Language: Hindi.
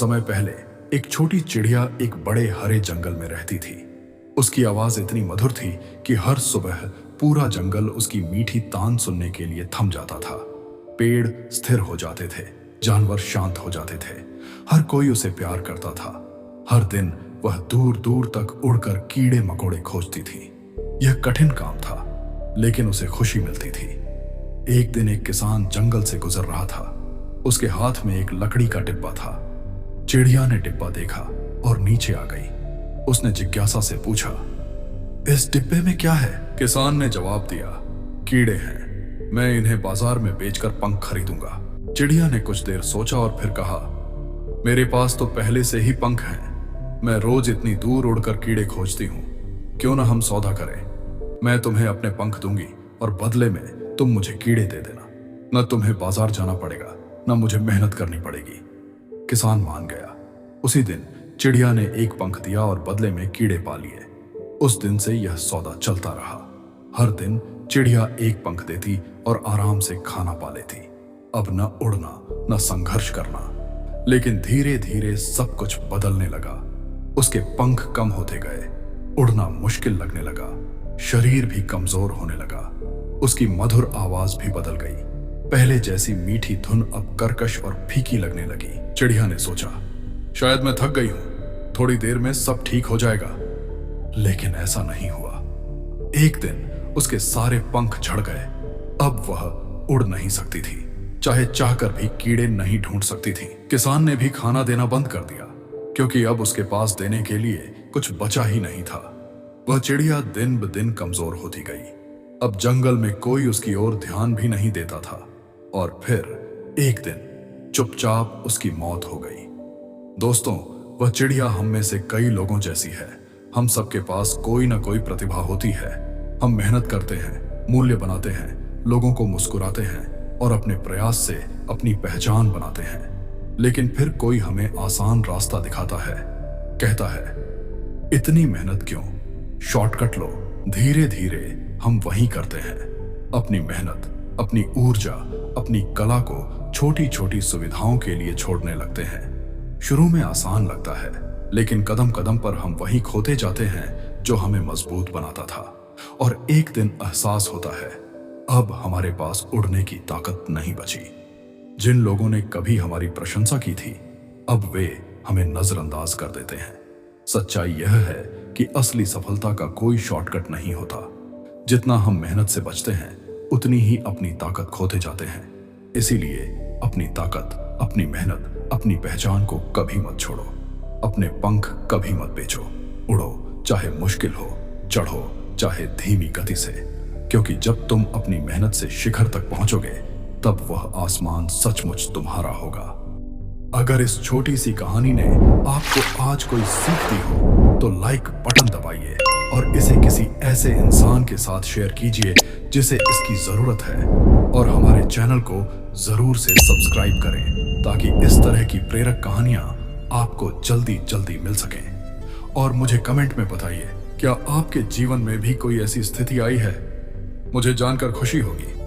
समय पहले एक छोटी चिड़िया एक बड़े हरे जंगल में रहती थी। उसकी आवाज इतनी मधुर थी कि हर सुबह पूरा जंगल उसकी मीठी तान सुनने के लिए थम जाता था। पेड़ स्थिर हो जाते थे, जानवर शांत हो जाते थे, हर कोई उसे प्यार करता था। हर दिन वह दूर दूर तक उड़कर कीड़े मकोड़े खोजती थी। यह कठिन काम था, लेकिन उसे खुशी मिलती थी। एक दिन एक किसान जंगल से गुजर रहा था। उसके हाथ में एक लकड़ी का डिब्बा था। चिड़िया ने डिब्बा देखा और नीचे आ गई। उसने जिज्ञासा से पूछा, इस डिब्बे में क्या है? किसान ने जवाब दिया, कीड़े हैं, मैं इन्हें बाजार में बेचकर पंख खरीदूंगा। चिड़िया ने कुछ देर सोचा और फिर कहा, मेरे पास तो पहले से ही पंख हैं। मैं रोज इतनी दूर उड़कर कीड़े खोजती हूँ, क्यों ना हम सौदा करें। मैं तुम्हें अपने पंख दूंगी और बदले में तुम मुझे कीड़े दे देना। न तुम्हें बाजार जाना पड़ेगा, न मुझे मेहनत करनी पड़ेगी। किसान मान गया। उसी दिन चिड़िया ने एक पंख दिया और बदले में कीड़े पा लिए। उस दिन से यह सौदा चलता रहा। हर दिन चिड़िया एक पंख देती और आराम से खाना पा लेती। अब न उड़ना, न संघर्ष करना। लेकिन धीरे धीरे सब कुछ बदलने लगा। उसके पंख कम होते गए, उड़ना मुश्किल लगने लगा, शरीर भी कमजोर होने लगा। उसकी मधुर आवाज भी बदल गई। पहले जैसी मीठी धुन अब कर्कश और फीकी लगने लगी। चिड़िया ने सोचा, शायद मैं थक गई हूं, थोड़ी देर में सब ठीक हो जाएगा। लेकिन ऐसा नहीं हुआ। एक दिन उसके सारे पंख झड़ गए। अब वह उड़ नहीं सकती थी, चाहे चाहकर भी कीड़े नहीं ढूंढ सकती थी। किसान ने भी खाना देना बंद कर दिया, क्योंकि अब उसके पास देने के लिए कुछ बचा ही नहीं था। वह चिड़िया दिन ब दिन कमजोर होती गई। अब जंगल में कोई उसकी ओर ध्यान भी नहीं देता था। और फिर एक दिन चुपचाप उसकी मौत हो गई। दोस्तों, वह चिड़िया हम में से कई लोगों जैसी है। हम सबके पास कोई ना कोई प्रतिभा होती है। हम मेहनत करते हैं, मूल्य बनाते हैं, लोगों को मुस्कुराते हैं और अपने प्रयास से अपनी पहचान बनाते हैं। लेकिन फिर कोई हमें आसान रास्ता दिखाता है, कहता है, इतनी मेहनत क्यों, शॉर्टकट लो। धीरे धीरे हम वही करते हैं। अपनी मेहनत, अपनी ऊर्जा, अपनी कला को छोटी छोटी सुविधाओं के लिए छोड़ने लगते हैं। शुरू में आसान लगता है, लेकिन कदम कदम पर हम वही खोते जाते हैं जो हमें मजबूत बनाता था। और एक दिन एहसास होता है, अब हमारे पास उड़ने की ताकत नहीं बची। जिन लोगों ने कभी हमारी प्रशंसा की थी, अब वे हमें नजरअंदाज कर देते हैं। सच्चाई यह है कि असली सफलता का कोई शॉर्टकट नहीं होता। जितना हम मेहनत से बचते हैं, उतनी ही अपनी ताकत खोते जाते हैं। इसीलिए अपनी ताकत, अपनी मेहनत, अपनी पहचान को कभी मत छोड़ो। अपने पंख कभी मत बेचो। उड़ो, चाहे मुश्किल हो, चढ़ो, चाहे धीमी गति से, क्योंकि जब तुम अपनी मेहनत से शिखर तक पहुंचोगे, तब वह आसमान सचमुच तुम्हारा होगा। अगर इस छोटी सी कहानी ने आपको आज कोई सीख दी हो, तो लाइक बटन दबाइए और इसे किसी ऐसे इंसान के साथ शेयर कीजिए जिसे इसकी जरूरत है। और हमारे चैनल को जरूर से सब्सक्राइब करें, ताकि इस तरह की प्रेरक कहानियां आपको जल्दी जल्दी मिल सकें। और मुझे कमेंट में बताइए, क्या आपके जीवन में भी कोई ऐसी स्थिति आई है? मुझे जानकर खुशी होगी।